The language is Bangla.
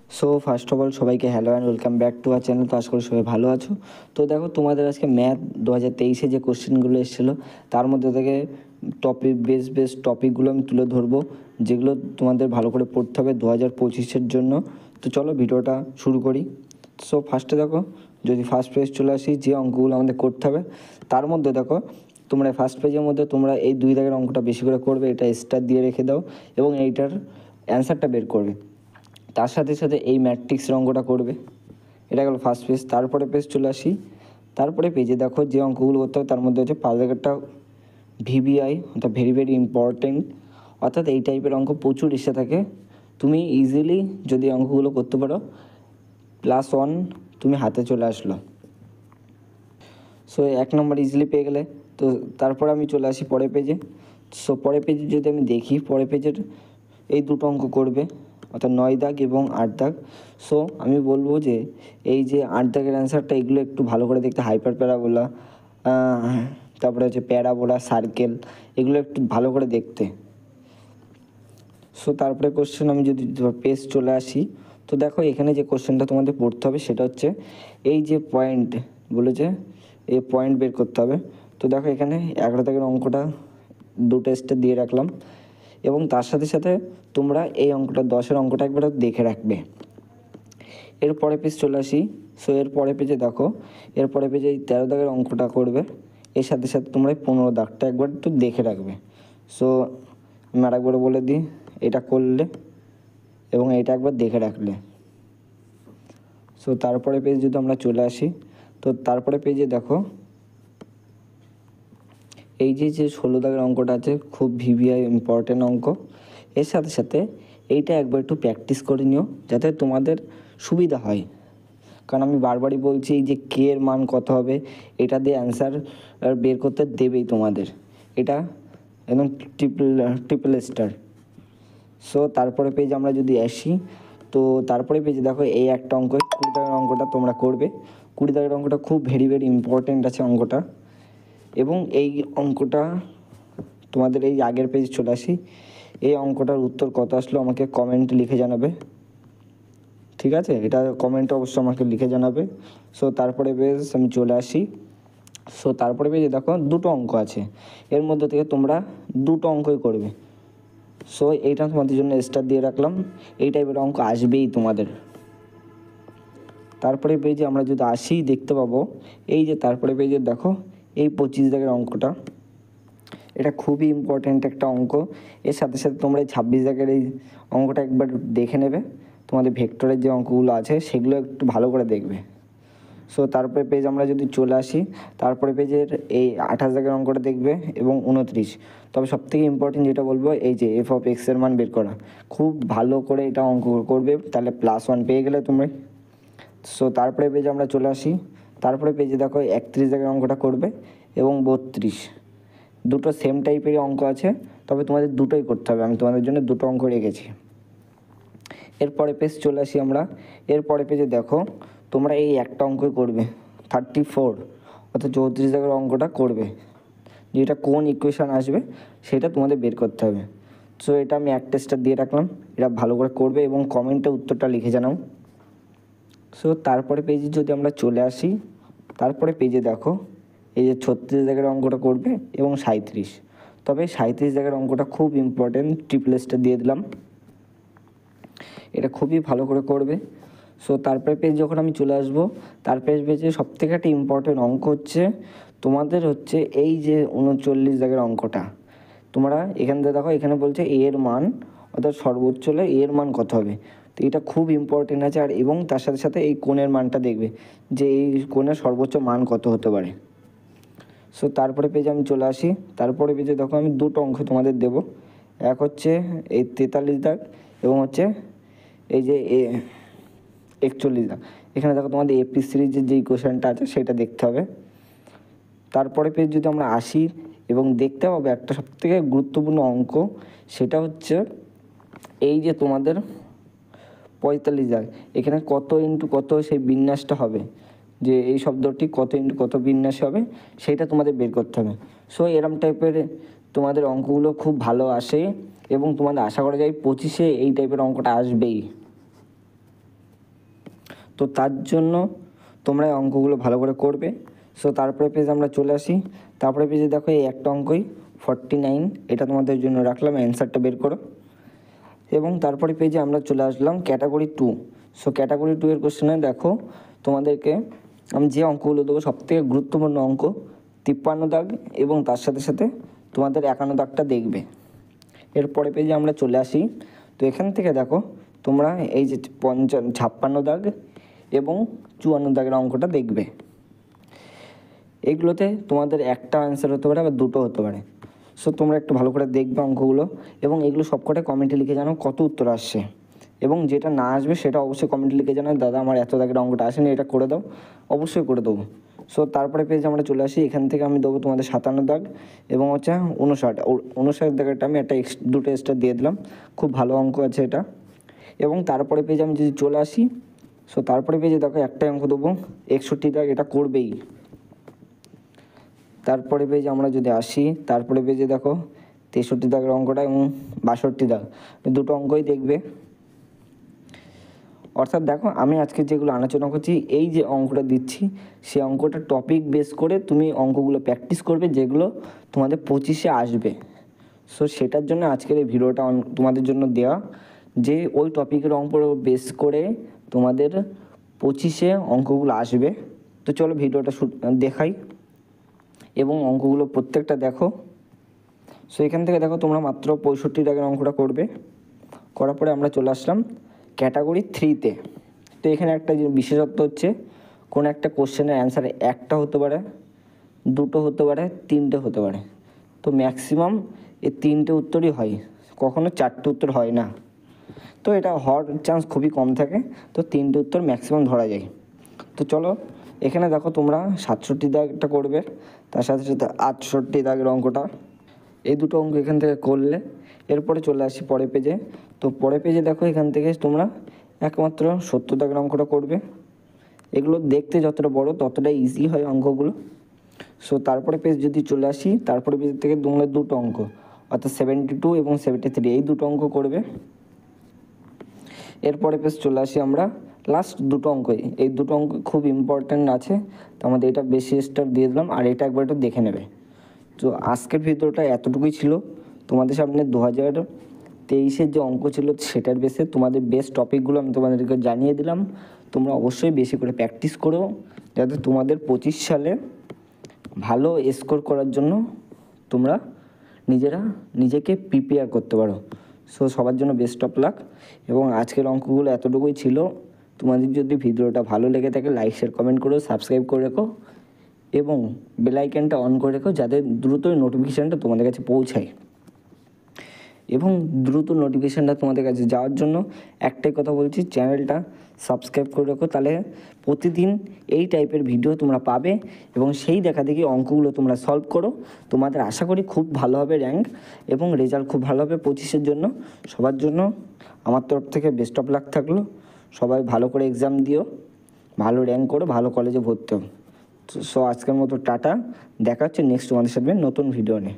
সো ফার্স্ট অফ অল সবাইকে hello and welcome back to our channel. তো আশা করি সবাই ভালো আছো। তো দেখো, তোমাদের আজকে ম্যাথ 2023-এ যে কোশ্চেনগুলো এসেছিলো তার মধ্যে থেকে বেস্ট টপিকগুলো আমি তুলে ধরবো, যেগুলো তোমাদের ভালো করে পড়তে হবে 2025-এর জন্য। তো চলো ভিডিওটা শুরু করি। সো ফার্স্টে দেখো, যদি ফার্স্ট পেজ চলে আসি, যে অঙ্কগুলো আমাদের করতে হবে তার মধ্যে দেখো, তোমরা ফার্স্ট পেজের মধ্যে তোমরা এই 2 দাগের অঙ্কটা বেশি করে করবে, এটা স্টার দিয়ে রেখে দাও এবং এইটার অ্যান্সারটা বের করবে। তার সাথে সাথে এই ম্যাট্রিক্সের অঙ্কটা করবে। এটা গেল ফার্স্ট পেজ। তারপরে পেজ চলে আসি, তারপরে পেজে দেখো যে অঙ্কগুলো করতে হবে তার মধ্যে হচ্ছে 5 দাগেরটা ভিবিআই, অর্থাৎ ভেরি ভেরি ইম্পর্টেন্ট। অর্থাৎ এই টাইপের অঙ্ক প্রচুর এসে থাকে। তুমি ইজিলি যদি অঙ্কগুলো করতে পারো, +1 তুমি হাতে চলে আসলো। সো 1 নম্বর ইজিলি পেয়ে গেলে। তো তারপরে আমি চলে আসি পরের পেজে। সো পরের পেজে যদি আমি দেখি, পরের পেজের এই দুটো অঙ্ক করবে, অর্থাৎ 9 দাগ এবং 8 দাগ। সো আমি বলবো যে এই যে 8 দাগের অ্যান্সারটা, এগুলো একটু ভালো করে দেখতে, হাইপার প্যারাবোলা, তারপরে হচ্ছে প্যারাবোলা, সার্কেল, এগুলো একটু ভালো করে দেখতে। সো তারপরে কোশ্চেন আমি যদি পেজ চলে আসি, তো দেখো এখানে যে কোশ্চেনটা তোমাদের পড়তে হবে সেটা হচ্ছে এই যে পয়েন্ট বলেছে, এই পয়েন্ট বের করতে হবে। তো দেখো এখানে 11 দাগের অঙ্কটা দুটো স্টেপ দিয়ে রাখলাম এবং তার সাথে সাথে তোমরা এই অঙ্কটা 10-এর অঙ্কটা একবার দেখে রাখবে। এর পরে পেজ চলে আসি। সো এর পরে পেজে দেখো, এর পরে পেজে এই 13 দাগের অঙ্কটা করবে, এর সাথে সাথে তোমরা এই 15 দাগটা একবার একটু দেখে রাখবে। সো আমি আরেকবার বলে দিই, এটা করলে এবং এটা একবার দেখে রাখলে। সো তারপরে পেজ যদি আমরা চলে আসি, তো তারপরে পেজে দেখো এই যে 16 দাগের অঙ্কটা আছে, খুব ভিভিআই ইম্পর্টেন্ট অঙ্ক। এর সাথে সাথে এইটা একবার একটু প্র্যাকটিস করে নিও, যাতে তোমাদের সুবিধা হয়। কারণ আমি বারবারই বলছি, এই যে কে এর মান কত হবে এটা দিয়ে অ্যান্সার বের করতে দেবেই তোমাদের। এটা একদম ট্রিপল স্টার। সো তারপরে পেজ আমরা যদি আসি, তো তারপরে পেজে দেখো এই একটা অঙ্ক, 20 দাগের অঙ্কটা তোমরা করবে। 20 দাগের অঙ্কটা খুব ভেরি ভেরি ইম্পর্টেন্ট আছে অঙ্কটা। এবং এই অঙ্কটা তোমাদের এই আগের পেজে চলে আসি, এই অঙ্কটার উত্তর কত আসলো আমাকে কমেন্টে লিখে জানাবে, ঠিক আছে? এটা কমেন্টে অবশ্যই আমাকে লিখে জানাবে। সো তারপরে পেজ আমি চলে আসি। সো তারপরে পেজে দেখো দুটো অঙ্ক আছে, এর মধ্যে থেকে তোমরা দুটো অঙ্কই করবে। সো এইটা তোমাদের জন্য স্টার দিয়ে রাখলাম, এই টাইপের অঙ্ক আসবেই তোমাদের। তারপরে পেজে আমরা যদি আসি, দেখতে পাবো এই যে তারপরে পেজে দেখো এই 25 দাগের অঙ্কটা, এটা খুবই ইম্পর্ট্যান্ট একটা অঙ্ক। এর সাথে সাথে তোমরা এই 26 দাগের এই অঙ্কটা একবার দেখে নেবে। তোমাদের ভেক্টরের যে অঙ্কগুলো আছে সেগুলো একটু ভালো করে দেখবে। সো তারপরে পেজ আমরা যদি চলে আসি, তারপরে পেজের এই 28 দাগের অঙ্কটা দেখবে এবং 29। তবে সবথেকে ইম্পর্টেন্ট যেটা বলবো, এই যে f(x) এর মান বের করা, খুব ভালো করে এটা অঙ্ক করবে, তাহলে +1 পেয়ে গেলে তোমরা। সো তারপরে পেজে আমরা চলে আসি, তারপরে পেজে দেখো 31 দাগের অঙ্কটা করবে এবং 32। দুটো সেম টাইপেরই অঙ্ক আছে, তবে তোমাদের দুটোই করতে হবে, আমি তোমাদের জন্য দুটো অঙ্ক রেখেছি। এরপরে পেজ চলে আসি আমরা, এরপরে পেজে দেখো তোমরা এই একটা অঙ্কই করবে, 34 অর্থাৎ 34 দাগের অঙ্কটা করবে, যেটা কোন ইকুয়েশান আসবে সেটা তোমাদের বের করতে হবে। সো এটা আমি একটা স্টার দিয়ে রাখলাম, এটা ভালো করে করবে এবং কমেন্টে উত্তরটা লিখে জানাও। সো তারপরে পেজে যদি আমরা চলে আসি, তারপরে পেজে দেখো এই যে 36 দাগের অঙ্কটা করবে এবং 37। তবে 37 দাগের অঙ্কটা খুব ইম্পর্টেন্ট, ট্রিপল স্টার দিয়ে দিলাম, এটা খুবই ভালো করে করবে। সো তারপরে পেজ যখন আমি চলে আসবো, তারপরে পেজে সবথেকে একটা ইম্পর্টেন্ট অঙ্ক হচ্ছে তোমাদের হচ্ছে এই যে 39 দাগের অঙ্কটা। তোমরা এখান থেকে দেখো, এখানে বলছে এ এর মান, অর্থাৎ সর্বোচ্চ হলে এ এর মান কত হবে। তো এটা খুব ইম্পর্টেন্ট আছে, আর এবং তার সাথে সাথে এই কোণের মানটা দেখবে যে এই কোণের সর্বোচ্চ মান কত হতে পারে। সো তারপরে পেজে আমি চলে আসি, তারপরে পেজে দেখো আমি দুটো অঙ্ক তোমাদের দেব, এক হচ্ছে এই 43 দাগ এবং হচ্ছে এই যে 41 দাগ। এখানে দেখো তোমাদের এপি সিরিজের যেই কোশ্চেনটা আছে সেটা দেখতে হবে। তারপরে পেজ যদি আমরা আসি এবং দেখতে পাবো একটা সবথেকে গুরুত্বপূর্ণ অঙ্ক, সেটা হচ্ছে এই যে তোমাদের 45 দাগ, এখানে কত ইন্টু কত সেই বিন্যাসটা হবে, যে এই শব্দটি কত ইন্টু কত বিন্যাসে হবে সেইটা তোমাদের বের করতে হবে। সো এরম টাইপের তোমাদের অঙ্কগুলো খুব ভালো আসে এবং তোমাদের আশা করা যায় 25-এ এই টাইপের অঙ্কটা আসবেই। তো তার জন্য তোমরা এই অঙ্কগুলো ভালো করে করবে। সো তারপরে পেজ আমরা চলে আসি। তারপরে পেজে দেখো এই একটা অঙ্কই 49, এটা তোমাদের জন্য রাখলাম, অ্যান্সারটা বের করো। এবং তারপরে পেজে আমরা চলে আসলাম ক্যাটাগরি 2। সো ক্যাটাগরি 2 এর কোশ্চেনে দেখো তোমাদেরকে আমি যে অঙ্কগুলো দেবো সবথেকে গুরুত্বপূর্ণ অঙ্ক 53 দাগ এবং তার সাথে সাথে তোমাদের 51 দাগটা দেখবে। এরপরে পেজে আমরা চলে আসি। তো এখান থেকে দেখো তোমরা এই যে 56 দাগ এবং 54 দাগের অঙ্কটা দেখবে। এগুলোতে তোমাদের একটা অ্যান্সার হতে পারে আবার দুটো হতে পারে। সো তোমরা একটু ভালো করে দেখবে অঙ্কগুলো এবং এগুলো সবকটা কমেন্টে লিখে জানাও কত উত্তর আসছে, এবং যেটা না আসবে সেটা অবশ্যই কমেন্টে লিখে জানাও, দাদা আমার এত দাগের অঙ্কটা আসেনি, এটা করে দাও, অবশ্যই করে দেবো। সো তারপরে পেজ আমরা চলে আসি। এখান থেকে আমি দেবো তোমাদের 57 দাগ এবং হচ্ছে 59 দাগেরটা আমি একটা দুটো এক্সট্রা দিয়ে দিলাম, খুব ভালো অঙ্ক আছে এটা। এবং তারপরে পেজে আমি যদি চলে আসি, সো তারপরে পেজে দেখো একটাই অঙ্ক দেবো 61 দাগ, এটা করবেই। তারপরে পেজে আমরা যদি আসি, তারপরে পেজে দেখো 63 দাগের অঙ্কটা এবং 62 দাগ, দুটো অঙ্কই দেখবে। অর্থাৎ দেখো আমি আজকে যেগুলো আলোচনা করছি, এই যে অঙ্কটা দিচ্ছি সেই অঙ্কটা টপিক বেস করে তুমি অঙ্কগুলো প্র্যাকটিস করবে যেগুলো তোমাদের 25-এ আসবে। সো সেটার জন্য আজকের এই ভিডিওটা তোমাদের জন্য দেওয়া, যে ওই টপিকের অঙ্ক বেস করে তোমাদের 25-এ অঙ্কগুলো আসবে। তো চলো ভিডিওটা দেখাই এবং অঙ্কগুলো প্রত্যেকটা দেখো। সো এখান থেকে দেখো তোমরা মাত্র 65 দাগের অঙ্কটা করবে। করার পরে আমরা চলে আসলাম ক্যাটাগরি 3-তে। তো এখানে একটা বিশেষত্ব হচ্ছে কোনো একটা কোশ্চেনের অ্যান্সার একটা হতে পারে, দুটো হতে পারে, তিনটে হতে পারে। তো ম্যাক্সিমাম এই তিনটে উত্তরই হয়, কখনো চারটে উত্তর হয় না। তো এটা হওয়ার চান্স খুবই কম থাকে, তো তিনটে উত্তর ম্যাক্সিমাম ধরা যায়। তো চলো এখানে দেখো তোমরা 67 দাগটা করবে, তার সাথে সাথে 68 দাগের অঙ্কটা, এই দুটো অঙ্ক এখান থেকে করলে এরপরে চলে আসি পরের পেজে। তো পরের পেজে দেখো এখান থেকে তোমরা একমাত্র 70 দাগের অঙ্কটা করবে। এগুলো দেখতে যতটা বড় ততটাই ইজি হয় অঙ্কগুলো। সো তারপরে পেজ যদি চলে আসি, তারপরে পেজ থেকে তোমরা দুটো অঙ্ক অর্থাৎ 72 এবং 73 এই দুটো অঙ্ক করবে। এরপরে পেজ চলে আসি আমরা লাস্ট দুটো অঙ্কই, এই দুটো অঙ্ক খুব ইম্পর্ট্যান্ট আছে, তো আমাদের এটা বেশি স্টার দিয়ে দিলাম, আর এটা একবার একটু দেখে নেবে। তো আজকের ভিডিওটা এতটুকুই ছিল। তোমাদের সামনে 2023-এর যে অঙ্ক ছিল সেটার বেসে তোমাদের বেস্ট টপিকগুলো আমি তোমাদেরকে জানিয়ে দিলাম। তোমরা অবশ্যই বেশি করে প্র্যাকটিস করো যাতে তোমাদের 25 সালে ভালো স্কোর করার জন্য তোমরা নিজেকে প্রিপেয়ার করতে পারো। সো সবার জন্য বেস্ট অফ লাক। এবং আজকের অঙ্কগুলো এতটুকুই ছিল। তোমাদের যদি ভিডিওটা ভালো লেগে থাকে লাইক শেয়ার কমেন্ট করো, সাবস্ক্রাইব করে রেখো এবং বেল আইকনটা অন করে রেখো যাতে দ্রুতই নোটিফিকেশানটা তোমাদের কাছে পৌঁছায়। এবং দ্রুত নোটিফিকেশানটা তোমাদের কাছে যাওয়ার জন্য একটাই কথা বলছি, চ্যানেলটা সাবস্ক্রাইব করে রাখো, তাহলে প্রতিদিন এই টাইপের ভিডিও তোমরা পাবে এবং সেই দেখা দেখি অঙ্কগুলো তোমরা সলভ করো। তোমাদের আশা করি খুব ভালো হবে র্যাঙ্ক এবং রেজাল্ট খুব ভালো হবে 25-এর জন্য। সবার জন্য আমার তরফ থেকে বেস্ট অফ লাক থাকলো। সবাই ভালো করে এক্সাম দিও, ভালো র্যাঙ্ক করো, ভালো কলেজে ভর্তি হও। সো আজকের মতো টাটা, দেখা হচ্ছে নেক্সট তোমাদের সাথে নতুন ভিডিও নিয়ে।